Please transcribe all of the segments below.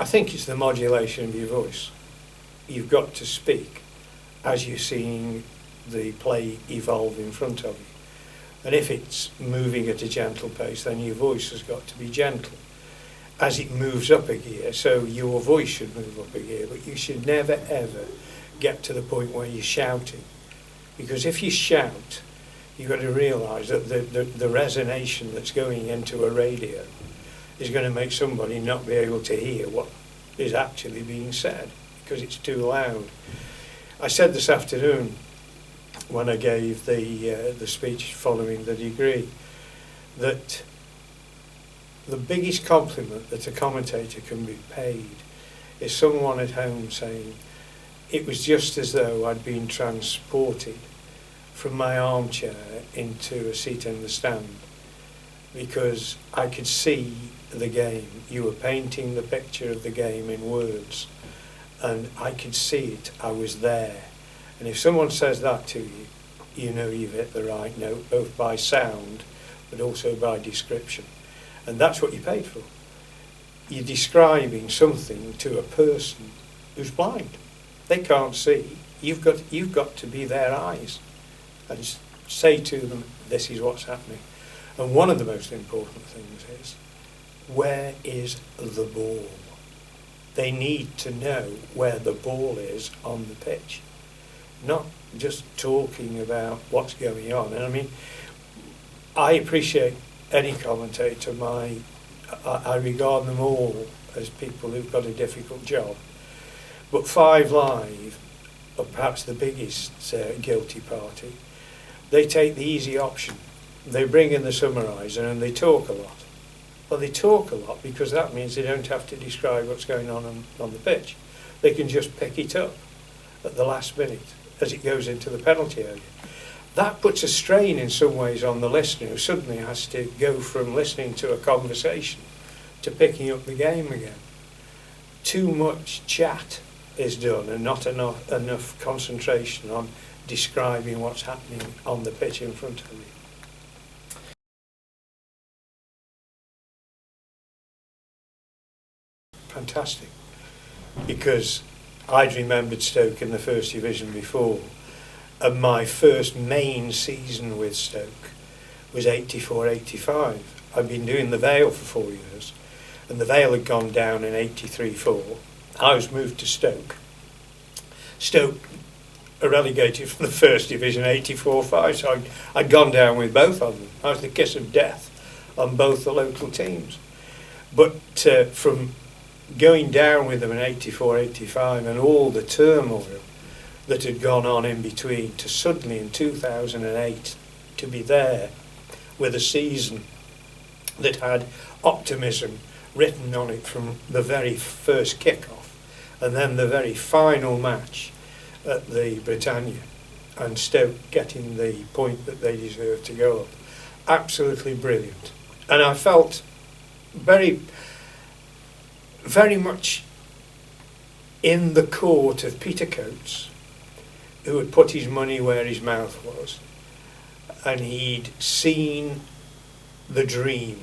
I think it's the modulation of your voice. You've got to speak as you're seeing the play evolve in front of you. And if it's moving at a gentle pace, then your voice has got to be gentle as it moves up a gear. So your voice should move up a gear, but you should never ever get to the point where you're shouting. Because if you shout, you've got to realise that the resonation that's going into a radio is going to make somebody not be able to hear what is actually being said because it's too loud. I said this afternoon when I gave the speech following the degree that the biggest compliment that a commentator can be paid is someone at home saying, it was just as though I'd been transported from my armchair into a seat in the stand, because I could see the game. You were painting the picture of the game in words, and I could see it. I was there. And if someone says that to you, you know you've hit the right note, both by sound but also by description. And that's what you're paid for. You're describing something to a person who's blind. They can't see. You've got to be their eyes and say to them, this is what's happening. And one of the most important things is, where is the ball? They need to know where the ball is on the pitch, not just talking about what's going on. And I mean, I appreciate any commentator. I regard them all as people who've got a difficult job. But Five Live, or perhaps the biggest guilty party, they take the easy option. They bring in the summariser and they talk a lot. Well, they talk a lot because that means they don't have to describe what's going on the pitch. They can just pick it up at the last minute as it goes into the penalty area. That puts a strain in some ways on the listener, who suddenly has to go from listening to a conversation to picking up the game again. Too much chat is done and not enough concentration on describing what's happening on the pitch in front of you. Fantastic, because I'd remembered Stoke in the First Division before, and my first main season with Stoke was 84-85. I'd been doing the Vale for 4 years, and the Vale had gone down in 83-4. I was moved to Stoke. Stoke are relegated from the First Division 84-5, so I'd gone down with both of them. I was the kiss of death on both the local teams. But from going down with them in 84-85 and all the turmoil that had gone on in between, to suddenly in 2008 to be there with a season that had optimism written on it from the very first kick-off, and then the very final match at the Britannia, and Stoke getting the point that they deserved to go up. Absolutely brilliant. And I felt very, very much in the court of Peter Coates, who had put his money where his mouth was, and he'd seen the dream.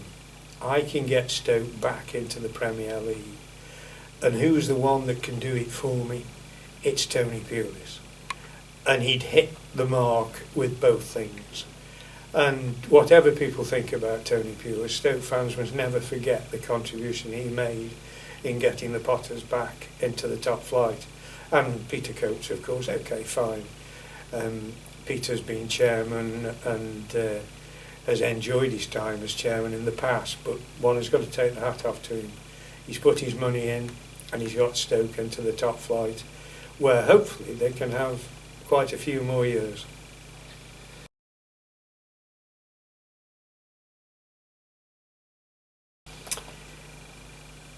I can get Stoke back into the Premier League, and who's the one that can do it for me? It's Tony Pulis. And he'd hit the mark with both things. And whatever people think about Tony Pulis, Stoke fans must never forget the contribution he made in getting the Potters back into the top flight. And Peter Coates, of course. Okay, fine. Peter's been chairman and has enjoyed his time as chairman in the past, but one has got to take the hat off to him. He's put his money in and he's got Stoke into the top flight, where hopefully they can have quite a few more years.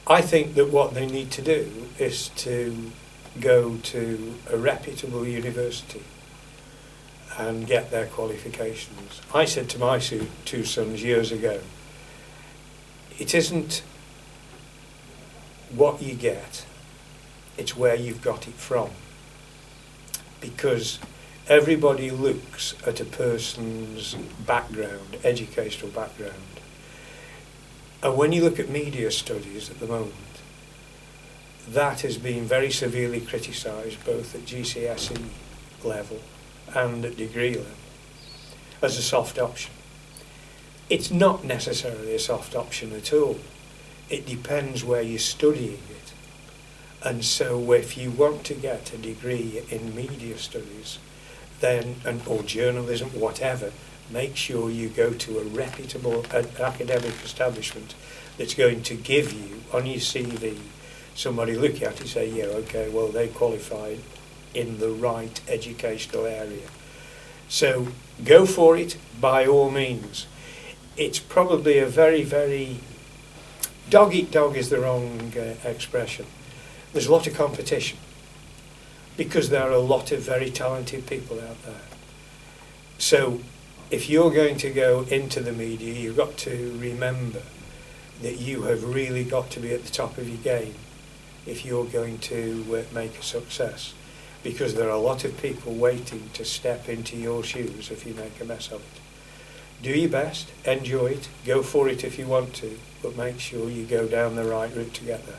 I think that what they need to do is to go to a reputable university and get their qualifications. I said to my two sons years ago, it isn't what you get, it's where you've got it from. Because everybody looks at a person's background, educational background. And when you look at media studies at the moment, that has been very severely criticised both at GCSE level and at degree level as a soft option. It's not necessarily a soft option at all. It depends where you're studying it. And so if you want to get a degree in media studies, then, or journalism, whatever, make sure you go to a reputable academic establishment that's going to give you, on your CV, somebody look at it and say, yeah, okay, well, they qualified in the right educational area. So go for it by all means. It's probably a very, very, dog eat dog is the wrong expression. There's a lot of competition because there are a lot of very talented people out there. So if you're going to go into the media, you've got to remember that you have really got to be at the top of your game if you're going to make a success, because there are a lot of people waiting to step into your shoes if you make a mess of it. Do your best, enjoy it, go for it if you want to, but make sure you go down the right route to get there.